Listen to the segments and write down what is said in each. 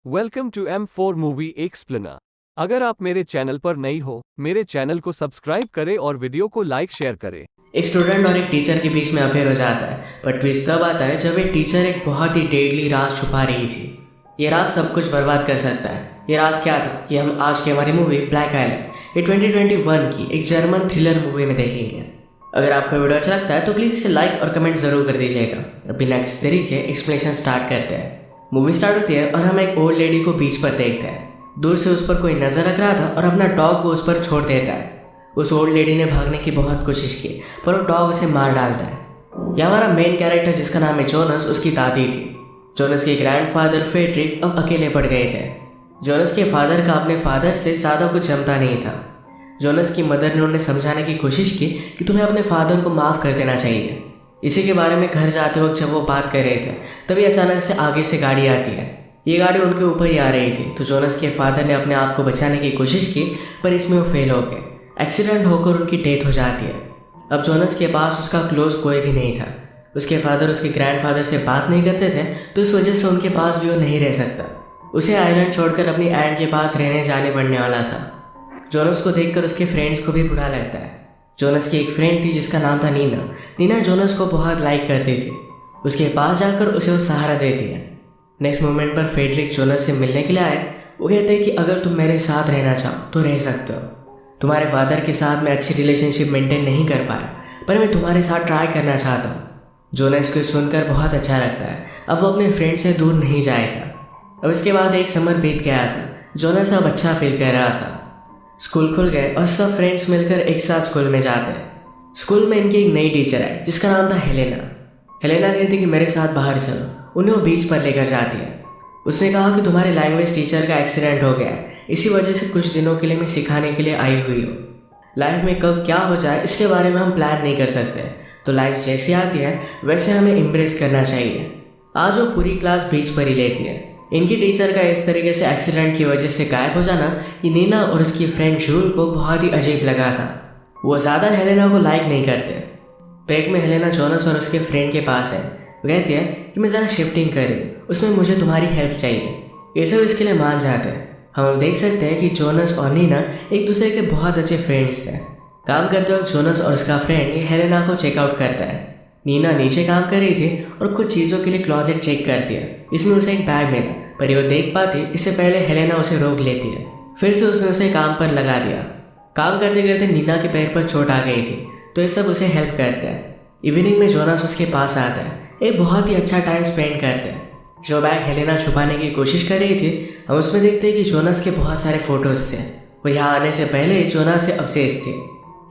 Welcome to M4 movie explainer. अगर आप मेरे चैनल पर नई हो, मेरे चैनल को सब्सक्राइब करें और वीडियो को लाइक शेयर करें। एक स्टूडेंट और एक टीचर के बीच में अफेयर हो जाता है, पर ट्विस्ट तब आता है जब एक टीचर एक बहुत ही डेडली राज छुपा रही थी। ये राज सब कुछ बर्बाद कर सकता है। ये राज क्या था, ये हम आज की हमारी मूवी ब्लैक आइलैंड, ये 2021 की एक जर्मन थ्रिलर मूवी में देखेंगे। अगर आपको वीडियो अच्छा लगता है तो प्लीज़ इसे लाइक और कमेंट जरूर कर दीजिएगा। अब बिना किसी तरीके एक्सप्लेनेशन स्टार्ट करते हैं। मूवी स्टार्ट होती है और हम एक ओल्ड लेडी को बीच पर देखते हैं। दूर से उस पर कोई नजर रख रहा था और अपना डॉग को उस पर छोड़ देता है। उस ओल्ड लेडी ने भागने की बहुत कोशिश की, पर वो डॉग उसे मार डालता है। यह हमारा मेन कैरेक्टर जिसका नाम है जोनस, उसकी दादी थी। जोनस के ग्रैंडफादर फेड्रिक अब अकेले पड़ गए थे। जोनस के फादर का अपने फादर से ज़्यादा कुछ जमता नहीं था। जोनस की मदर ने उन्हें समझाने की कोशिश की कि तुम्हें अपने फादर को माफ़ कर देना चाहिए। इसी के बारे में घर जाते वक्त जब वो बात कर रहे थे, तभी अचानक से आगे से गाड़ी आती है। ये गाड़ी उनके ऊपर ही आ रही थी, तो जोनस के फादर ने अपने आप को बचाने की कोशिश की, पर इसमें वो फेल हो गए। एक्सीडेंट होकर उनकी डेथ हो जाती है। अब जोनस के पास उसका क्लोज कोई भी नहीं था। उसके फादर उसके ग्रैंडफादर से बात नहीं करते थे, तो इस वजह से उनके पास भी वो नहीं रह सकता। उसे आइलैंड छोड़कर अपनी एंड के पास रहने जाने पड़ने वाला था। जोनस को देखकर उसके फ्रेंड्स को भी बुरा लगता है। जोनस की एक फ्रेंड थी जिसका नाम था नीना। नीना जोनस को बहुत लाइक करती थी। उसके पास जाकर उसे वो सहारा देती है। नेक्स्ट मोमेंट पर फेडरिक जोनस से मिलने के लिए आए। वो कहते हैं कि अगर तुम मेरे साथ रहना चाहो तो रह सकते हो। तुम्हारे फादर के साथ मैं अच्छी रिलेशनशिप मेंटेन नहीं कर पाया, पर मैं तुम्हारे साथ ट्राई करना चाहता हूँ। जोनस को सुनकर बहुत अच्छा लगता है। अब वो अपने फ्रेंड से दूर नहीं जाएगा। अब इसके बाद एक समर बीत गया था। जोनस अब अच्छा फील कर रहा था। स्कूल खुल गए और सब फ्रेंड्स मिलकर एक साथ स्कूल में जाते हैं। स्कूल में इनकी एक नई टीचर है जिसका नाम था हेलेना। हेलेना कहती कि मेरे साथ बाहर चलो। उन्हें वो बीच पर लेकर जाती है। उसने कहा कि तुम्हारे लैंग्वेज टीचर का एक्सीडेंट हो गया है, इसी वजह से कुछ दिनों के लिए मैं सिखाने के लिए आई हुई हूँ। लाइफ में कब क्या हो जाए इसके बारे में हम प्लान नहीं कर सकते, तो लाइफ जैसी आती है वैसे हमें इम्प्रेस करना चाहिए। आज वो पूरी क्लास बीच पर ही लेती है। इनकी टीचर का इस तरीके से एक्सीडेंट की वजह से गायब हो जाना ये नीना और उसकी फ्रेंड जूल को बहुत ही अजीब लगा था। वो ज़्यादा हेलेना को लाइक नहीं करते। ब्रेक में हेलेना जोनस और उसके फ्रेंड के पास है। वो कहती है कि मैं ज़रा शिफ्टिंग कर रही हूँ, उसमें मुझे तुम्हारी हेल्प चाहिए। ये सब इसके लिए मान जाते हैं। हम देख सकते हैं कि जोनस और नीना एक दूसरे के बहुत अच्छे फ्रेंड्स थे। काम करते वक्त जोनस और उसका फ्रेंड ये हेलेना को चेकआउट करता है। नीना नीचे काम कर रही थी और कुछ चीज़ों के लिए क्लॉजेट चेक करती है। इसमें उसे एक बैग मिला, पर ये वो देख पाती इससे पहले हेलेना उसे रोक लेती है। फिर से उसने उसे काम पर लगा दिया। काम करते करते नीना के पैर पर चोट आ गई थी, तो ये सब उसे हेल्प करते हैं। इवनिंग में जोनस उसके पास आता है। एक बहुत ही अच्छा टाइम स्पेंड करते हैं। जो बैग हेलेना छुपाने की कोशिश कर रही थी, हम उसमें देखते हैं कि जोनस के बहुत सारे फोटोज थे। वो यहाँ आने से पहले जोनस से ऑब्सेस्ड थे।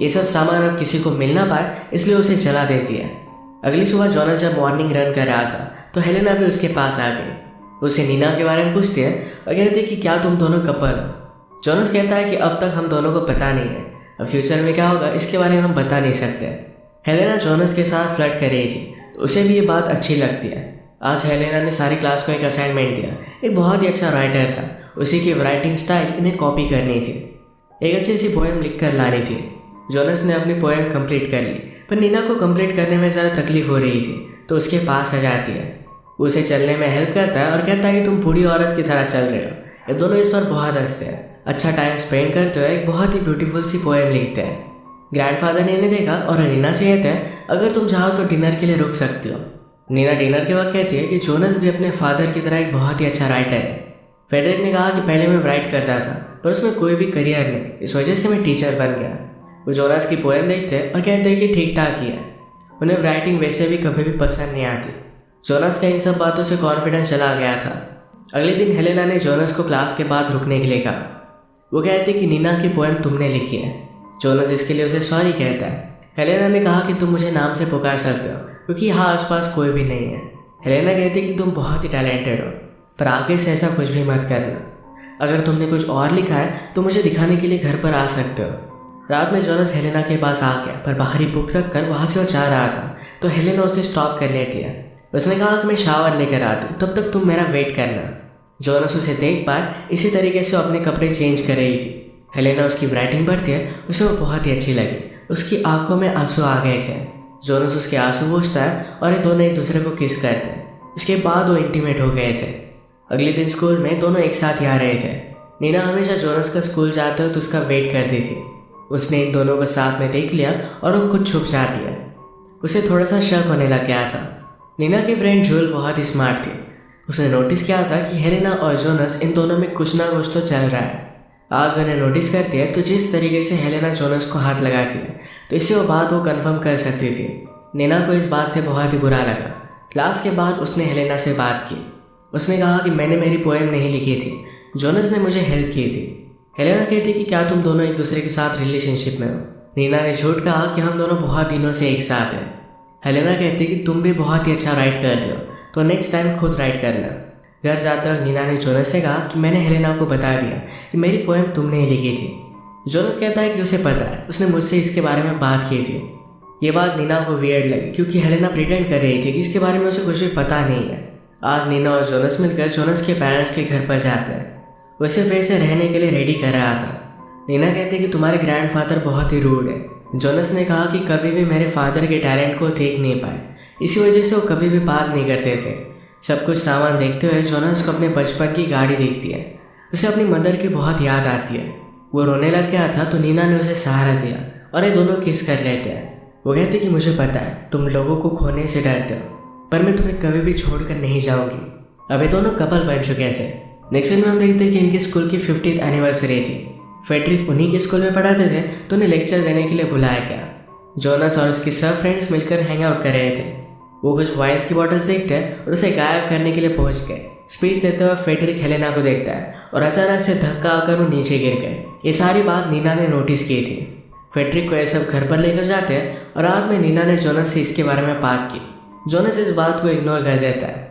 ये सब सामान अब किसी को मिल ना पाए, इसलिए उसे जला देती है। अगली सुबह जोनस जब मॉर्निंग रन कर रहा था, तो हेलेना भी उसके पास आ गई। उसे नीना के बारे में पूछती है और कहती है कि क्या तुम दोनों कपल हो। जोनस कहता है कि अब तक हम दोनों को पता नहीं है, अब फ्यूचर में क्या होगा इसके बारे में हम बता नहीं सकते। हेलेना जोनस के साथ फ्लर्ट कर रही थी, तो उसे भी ये बात अच्छी लगती है। आज हेलेना ने सारी क्लास को एक असाइनमेंट दिया। एक बहुत ही अच्छा राइटर था, उसी की राइटिंग स्टाइल इन्हें कॉपी करनी थी। एक अच्छी सी पोएम लिख कर लानी थी। जोनस ने अपनी पोएम कंप्लीट कर ली, पर नीना को कंप्लीट करने में ज़्यादा तकलीफ हो रही थी, तो उसके पास आ जाती है। उसे चलने में हेल्प करता है और कहता है कि तुम बूढ़ी औरत की तरह चल रहे हो। ये दोनों इस पर बहुत हंसते हैं। अच्छा टाइम स्पेंड करते हुए एक बहुत ही ब्यूटीफुल सी पोएम लिखते हैं। ग्रैंडफादर ने इन्हें देखा और नीना से कहते हैं अगर तुम चाहो तो डिनर के लिए रुक सकती हो। नीना डिनर के वक्त कहती है कि जोनस भी अपने फादर की तरह एक बहुत ही अच्छा राइटर है। फेडरिक ने कहा कि पहले मैं राइट करता था, पर उसमें कोई भी करियर नहीं, इस वजह से मैं टीचर बन गया। वो जोनस की पोएम देखते हैं और कहते हैं कि ठीक ठाक ही है। उन्हें राइटिंग वैसे भी कभी भी पसंद नहीं आती। जोनस का इन सब बातों से कॉन्फिडेंस चला गया था। अगले दिन हेलेना ने जोनस को क्लास के बाद रुकने के लिए कहा। वो कहते कि नीना की पोएम तुमने लिखी है। जोनस इसके लिए उसे सॉरी कहता है। हेलेना ने कहा कि तुम मुझे नाम से पुकार सकते हो, क्योंकि यहाँ आसपास कोई भी नहीं है। हेलेना कहती कि तुम बहुत ही टैलेंटेड हो, पर आगे से ऐसा कुछ भी मत करना। अगर तुमने कुछ और लिखा है तो मुझे दिखाने के लिए घर पर आ सकते हो। रात में जोनस हेलेना के पास आ गया, पर बाहरी बुक रख कर वहाँ से वो जा रहा था, तो हेलेना उसे स्टॉप कर लेती है। उसने कहा कि मैं शावर लेकर आती हूँ, तब तक तुम मेरा वेट करना। जोनस उसे देख पाए इसी तरीके से अपने कपड़े चेंज कर रही थी। हेलेना उसकी राइटिंग पढ़ती है, उसे वो बहुत ही अच्छी लगी। उसकी आंखों में आंसू आ गए थे। जोनस उसके आंसू पोंछता है और ये दोनों एक दूसरे को किस करते हैं। इसके बाद वो इंटीमेट हो गए थे। अगले दिन स्कूल में दोनों एक साथ ही आ रहे थे। नीना हमेशा जोनस का स्कूल जाते हो तो उसका वेट करती थी। उसने इन दोनों को साथ में देख लिया और वो खुद छुप जाती है। उसे थोड़ा सा शक होने लग गया था। नीना की फ्रेंड जूल बहुत ही स्मार्ट थी। उसने नोटिस किया था कि हेलेना और जोनस इन दोनों में कुछ ना कुछ तो चल रहा है। आज मैंने नोटिस करती है तो जिस तरीके से हेलेना जोनस को हाथ लगाती है तो इससे वो बात वो कंफर्म कर सकती थी। नीना को इस बात से बहुत ही बुरा लगा। क्लास के बाद उसने हेलेना से बात की। उसने कहा कि मैंने मेरी पोएम नहीं लिखी थी, जोनस ने मुझे हेल्प की थी। हेलेना कहती कि क्या तुम दोनों एक दूसरे के साथ रिलेशनशिप में हो। नीना ने झूठ कहा कि हम दोनों बहुत दिनों से एक साथ हैं। हेलेना कहती कि तुम भी बहुत ही अच्छा राइट करते हो, तो नेक्स्ट टाइम खुद राइट करना। घर जाते वक्त नीना ने जोनस से कहा कि मैंने हेलेना को बता दिया कि मेरी पोएम तुमने ही लिखी थी। जोनस कहता है कि उसे पता है, उसने मुझसे इसके बारे में बात की थी। ये बात नीना को वियर्ड लगी क्योंकि हेलेना प्रिटेंड कर रही थी कि इसके बारे में उसे कुछ भी पता नहीं है। आज नीना और जोनस मिलकर जोनस के पेरेंट्स के घर पर जाते हैं। उसे फिर से रहने के लिए रेडी कर रहा था। नीना कहती कि तुम्हारे ग्रैंडफादर बहुत ही रूड है। जोनस ने कहा कि कभी भी मेरे फादर के टैलेंट को देख नहीं पाए, इसी वजह से वो कभी भी बात नहीं करते थे। सब कुछ सामान देखते हुए जोनस को अपने बचपन की गाड़ी दिखती है। उसे अपनी मदर की बहुत याद आती है। वो रोने लग गया था तो नीना ने उसे सहारा दिया और ये दोनों किस कर लेते हैं। वो कहती कि मुझे पता है तुम लोगों को खोने से डरते हो, पर मैं तुम्हें कभी भी छोड़कर नहीं जाऊंगी। अब ये दोनों कपल बन चुके थे। नेक्स्ट दिन में हम देखते हैं कि इनके स्कूल की 50th एनिवर्सरी थी। फेडरिक उन्हीं के स्कूल में पढ़ाते थे तो उन्हें लेक्चर देने के लिए बुलाया गया। जोनस और उसके सब फ्रेंड्स मिलकर हैंग आउट कर रहे थे। वो कुछ वाइन्स की बॉटल्स देखते हैं और उसे गायब करने के लिए पहुंच गए। स्पीच देते हुए फेडरिक हेलेना को देखता है और अचानक से धक्का आकर वो नीचे गिर गए। ये सारी बात नीना ने नोटिस की थी। फेडरिक को ये सब घर पर लेकर जाते हैं और रात में नीना ने जोनस से इसके बारे में बात की। जोनस इस बात को इग्नोर कर देता है।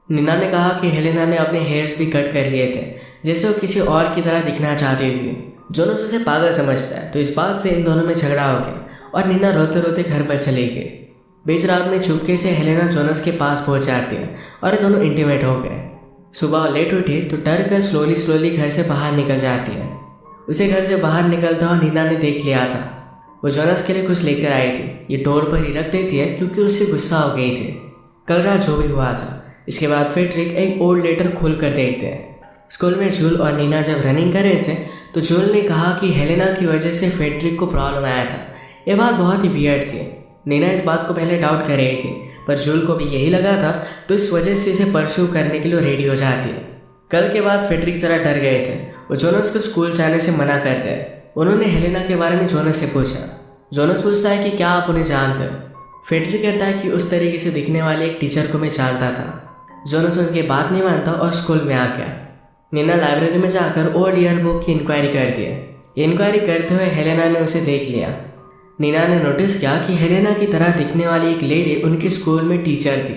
नीना ने कहा कि हेलेना ने अपने हेयर्स भी कट कर लिए थे, जैसे वो किसी और की तरह दिखना चाहती थी। जोनस उसे पागल समझता है तो इस बात से इन दोनों में झगड़ा हो गया और नीना रोते रोते घर पर चली गई। बीच रात में चुपके से हेलेना जोनस के पास पहुंच जाती है और ये दोनों इंटीमेट हो गए। सुबह लेट उठी तो डर कर स्लोली घर से बाहर निकल जाती है। उसे घर से बाहर निकलता हुआ नीना ने देख लिया था। वो जोनस के लिए कुछ लेकर आई थी। ये डोर पर ही रख देती है क्योंकि उससे गुस्सा हो गई थी। कल रात जो भी हुआ था। इसके बाद फेडरिक एक ओल्ड लेटर खोल कर देखते हैं। स्कूल में जूल और नीना जब रनिंग कर रहे थे तो जूल ने कहा कि हेलेना की वजह से फेडरिक को प्रॉब्लम आया था। यह बात बहुत ही वियर्ड थी। नीना इस बात को पहले डाउट कर रही थी, पर जूल को भी यही लगा था तो इस वजह से इसे परस्यू करने के लिए रेडी हो जाती है। कल के बाद फेडरिक जरा डर गए थे। वो जोनस को स्कूल जाने से मना करते हैं। उन्होंने हेलेना के बारे में जोनस से पूछा। जोनस पूछता है कि क्या आप उन्हें जानते हो। फेडरिक कहता है कि उस तरीके से दिखने वाले एक टीचर को मैं जानता था। जोनस उनकी बात नहीं मानता और स्कूल में आ गया। नीना लाइब्रेरी में जाकर ओल्ड ईयर बुक की इंक्वायरी करती है। ये इंक्वायरी करते हुए हेलेना ने उसे देख लिया। नीना ने नोटिस किया कि हेलेना की तरह दिखने वाली एक लेडी उनके स्कूल में टीचर थी।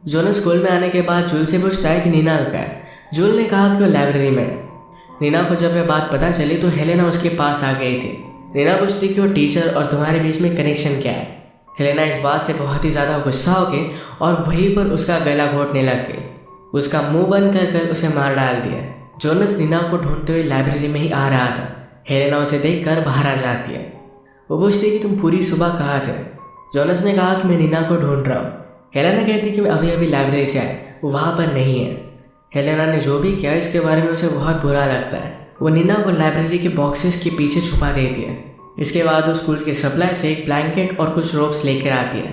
जोनस स्कूल में आने के बाद जूल से पूछता है कि नीना कहाँ है। जूल ने कहा कि वो लाइब्रेरी में है। नीना को जब यह बात पता चली तो हेलेना उसके पास आ गई थी। नीना पूछती कि वो टीचर और तुम्हारे बीच में कनेक्शन क्या है। हेलेना इस बात से बहुत ही ज़्यादा गुस्सा हो गई और वहीं पर उसका गला घोटने लग गई। उसका मुंह बंद कर उसे मार डाल दिया। जोनस नीना को ढूंढते हुए लाइब्रेरी में ही आ रहा था। हेलेना उसे देखकर बाहर आ जाती है। वो पूछती कि तुम पूरी सुबह कहाँ थे। जोनस ने कहा कि मैं नीना को ढूंढ रहा हूँ। हेलेना कहती कि मैं अभी अभी लाइब्रेरी से आई, वो वहाँ पर नहीं है। हेलेना ने जो भी किया इसके बारे में उसे बहुत बुरा लगता है। वो नीना को लाइब्रेरी के बॉक्सेस के पीछे छुपा देती है। इसके बाद वो स्कूल के सप्लाई से एक ब्लैंकेट और कुछ रोप्स लेकर आती है।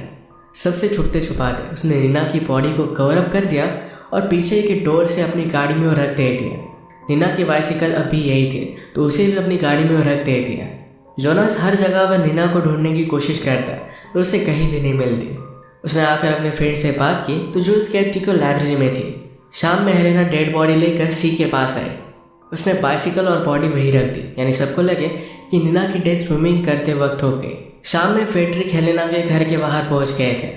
सबसे छुपते छुपाते उसने नीना की बॉडी को कवर अप कर दिया और पीछे के डोर से अपनी गाड़ी में वो रख देती है। नीना की बाइसिकल अभी यही थी तो उसे भी अपनी गाड़ी में वो रख देती है। जोनस हर जगह पर नीना को ढूंढने की कोशिश करता है तो उसे कहीं भी नहीं मिलती। उसने आकर अपने फ्रेंड से बात की तो जूल्स कहती कि वो लाइब्रेरी में थी। शाम में हेलेना डेड बॉडी लेकर सी के पास आई। उसने बाइसिकल और बॉडी वहीं रख दी, यानी सबको लगे कि नीना की डेथ स्विमिंग करते वक्त हो गई। शाम में फेडरिक हेलेना के घर के बाहर पहुंच गए थे।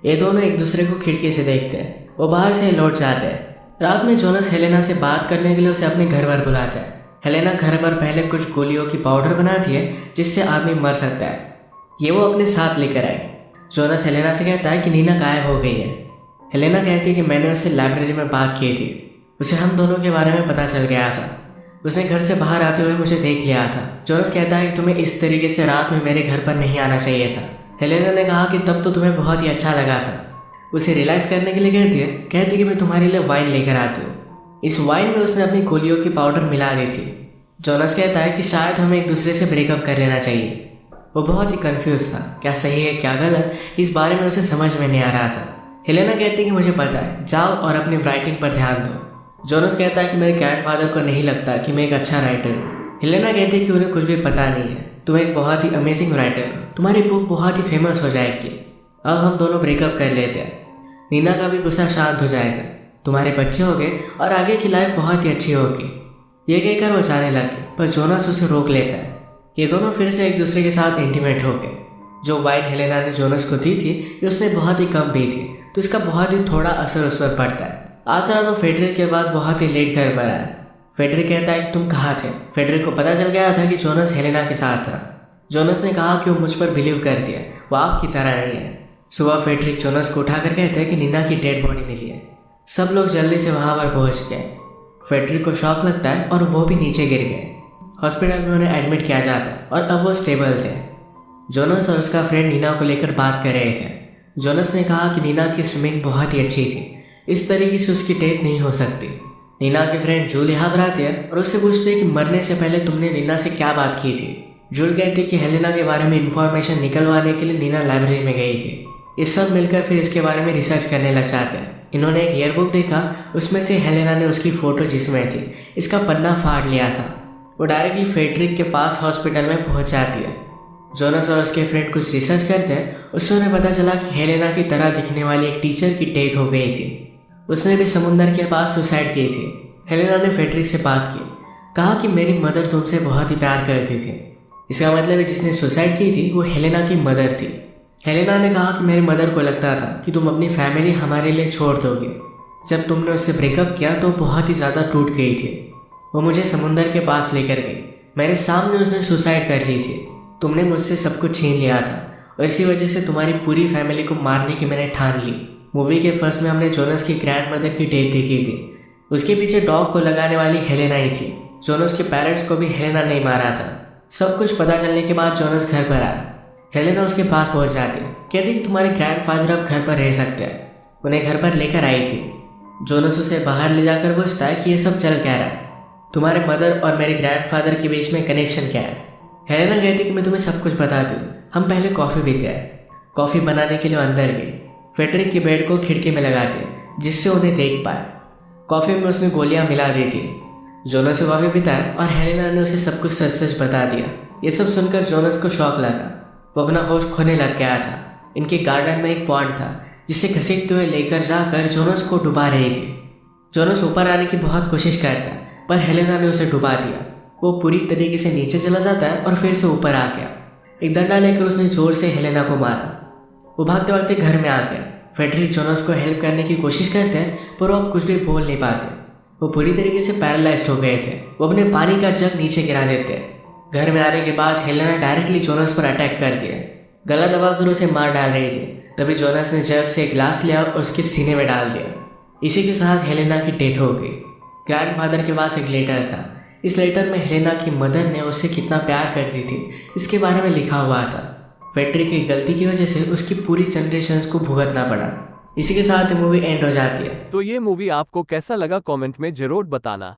ये दोनों एक दूसरे को खिड़की से देखते हैं। वो बाहर से लौट जाते हैं। रात में जोनस हेलेना से बात करने के लिए उसे अपने घर पर बुलाता है। हेलेना घर पर पहले कुछ गोलियों की पाउडर बनाती है जिससे आदमी मर सकता है। ये वो अपने साथ लेकर आई। जोनस हेलेना से कहता है कि नीना गायब हो गई है। हेलेना कहती है कि मैंने उससे लाइब्रेरी में बात की थी। उसे हम दोनों के बारे में पता चल गया था। उसने घर से बाहर आते हुए मुझे देख लिया था। जोनस कहता है कि तुम्हें इस तरीके से रात में मेरे घर पर नहीं आना चाहिए था। हेलेना ने कहा कि तब तो तुम्हें बहुत ही अच्छा लगा था। उसे रिलैक्स करने के लिए कहती कि मैं तुम्हारे लिए वाइन लेकर आती हूँ। इस वाइन में उसने अपनी गोलियों की पाउडर मिला दी थी। जोनस कहता है कि शायद हमें एक दूसरे से ब्रेकअप कर लेना चाहिए। वो बहुत ही कंफ्यूज था, क्या सही है क्या गलत, इस बारे में उसे समझ में नहीं आ रहा था। हेलेना कहती है कि मुझे पता है, जाओ और अपनी राइटिंग पर ध्यान दो। जोनस कहता है कि मेरे ग्रैंडफादर को नहीं लगता कि मैं एक अच्छा राइटर हूँ। हेलेना कहती है कि उन्हें कुछ भी पता नहीं है, तुम एक बहुत ही अमेजिंग राइटर हो, तुम्हारी बुक बहुत ही फेमस हो जाएगी। अब हम दोनों ब्रेकअप कर लेते हैं। नीना का भी गुस्सा शांत हो जाएगा, तुम्हारे बच्चे हो गए और आगे की लाइफ बहुत ही अच्छी होगी। ये कहकर वो जाने लगे, पर जोनस उसे रोक लेता है। ये दोनों फिर से एक दूसरे के साथ इंटीमेट हो गए। जो वाइन हेलेना ने जोनस को दी थी ये उसने बहुत ही कम पी थी, तो इसका बहुत ही थोड़ा असर उस पर पड़ता है। आज रात वो फेडरिक के पास बहुत ही लेट घर पर आया। फेडरिक कहता है कि तुम कहाँ थे। फेडरिक को पता चल गया था कि जोनस हेलेना के साथ था। जोनस ने कहा कि वो मुझ पर बिलीव करती है, वो आपकी तरह नहीं है। सुबह फेडरिक जोनस को उठाकर कहते हैं कि नीना की डेड बॉडी मिली है। सब लोग जल्दी से वहाँ पर पहुँच गए। फेडरिक को शॉक लगता है और वो भी नीचे गिर गए। हॉस्पिटल में उन्हें एडमिट किया जाता है और अब वो स्टेबल थे। जोनस और उसका फ्रेंड नीना को लेकर बात कर रहे थे। जोनस ने कहा कि नीना की स्विमिंग बहुत ही अच्छी थी, इस तरीके से उसकी डेथ नहीं हो सकती। नीना के फ्रेंड जूल यहाँ पर आती है और उससे पूछते हैं कि मरने से पहले तुमने नीना से क्या बात की थी। जूल कहती है कि हेलेना के बारे में इंफॉर्मेशन निकलवाने के लिए नीना लाइब्रेरी में गई थी। ये सब मिलकर फिर इसके बारे में रिसर्च करने लग जाते हैं। इन्होंने एक ईयरबुक देखा, उसमें से हेलेना ने उसकी फ़ोटो जिसमें थी इसका पन्ना फाड़ लिया था। वो डायरेक्टली फेडरिक के पास हॉस्पिटल में पहुंच जाती है। जोनस और उसके फ्रेंड कुछ रिसर्च करते हैं, उससे उन्हें पता चला कि हेलेना की तरह दिखने वाली एक टीचर की डेथ हो गई थी। उसने भी समुंदर के पास सुसाइड की थी। हेलेना ने फेडरिक से बात की, कहा कि मेरी मदर तुमसे बहुत ही प्यार करती थी। इसका मतलब है जिसने सुसाइड की थी वो हेलेना की मदर थी। हेलेना ने कहा कि मेरी मदर को लगता था कि तुम अपनी फैमिली हमारे लिए छोड़ दोगे। जब तुमने उससे ब्रेकअप किया तो बहुत ही ज़्यादा टूट गई थी। वो मुझे समुंदर के पास लेकर गई, मेरे सामने उसने सुसाइड कर ली थी। तुमने मुझसे सब कुछ छीन लिया था और इसी वजह से तुम्हारी पूरी फैमिली को मारने की मैंने ठान ली। मूवी के फर्स्ट में हमने जोनस की ग्रैंड मदर की डेथ देखी थी, उसके पीछे डॉग को लगाने वाली हेलेना ही थी। जोनस के पेरेंट्स को भी हेलेना नहीं मारा था। सब कुछ पता चलने के बाद जोनस घर पर आया। हेलेना उसके पास पहुंच जाती, कहती कि तुम्हारे ग्रैंडफादर अब घर पर रह सकते हैं। उन्हें घर पर लेकर आई थी। जोनस उसे बाहर ले जाकर पूछता है कि ये सब चल क्या रहा है, तुम्हारे मदर और मेरे ग्रैंडफादर के बीच में कनेक्शन क्या है। हेलेना कहती कि मैं तुम्हें सब कुछ बताती हूँ, हम पहले कॉफ़ी पीते हैं। कॉफ़ी बनाने के लिए अंदर गई। फेडरिक के बेड को खिड़की में लगा दिया जिससे उन्हें देख पाए। कॉफ़ी में उसने गोलियां मिला दी थी। जोनस से कॉफ़ी पीता है और हेलेना ने उसे सब कुछ सच सच बता दिया। ये सब सुनकर जोनस को शौक लगा, वो अपना होश खोने लग गया था। इनके गार्डन में एक पॉन्ड था जिसे घसीटते हुए लेकर जाकर जोनस को डुबा रही थी। जोनस ऊपर आने की बहुत कोशिश करता है पर हेलेना ने उसे डुबा दिया। वो पूरी तरीके से नीचे चला जाता है और फिर से ऊपर आ गया। एक डंडा लेकर उसने जोर से हेलेना को मारा। वो भागते भागते घर में आ गया। फेडरिक जोनस को हेल्प करने की कोशिश करते हैं पर वो अब कुछ भी बोल नहीं पाते। वो पूरी तरीके से पैरालाइज्ड हो गए थे। वो अपने पानी का जग नीचे गिरा देते हैं। घर में आने के बाद हेलेना डायरेक्टली जोनस पर अटैक कर दिया, गला दबाकर उसे मार डाल रही थी। तभी जोनस ने जग से एक ग्लास लिया और उसके सीने में डाल दिया। इसी के साथ हेलेना की डेथ हो गई। ग्रैंडफादर के पास एक लेटर था। इस लेटर में हेलेना की मदर ने उससे कितना प्यार करती थी इसके बारे में लिखा हुआ था। फेडरिक की गलती की वजह से उसकी पूरी जनरेशन्स को भुगतना पड़ा। इसी के साथ मूवी एंड हो जाती है। तो ये मूवी आपको कैसा लगा कमेंट में जरूर बताना।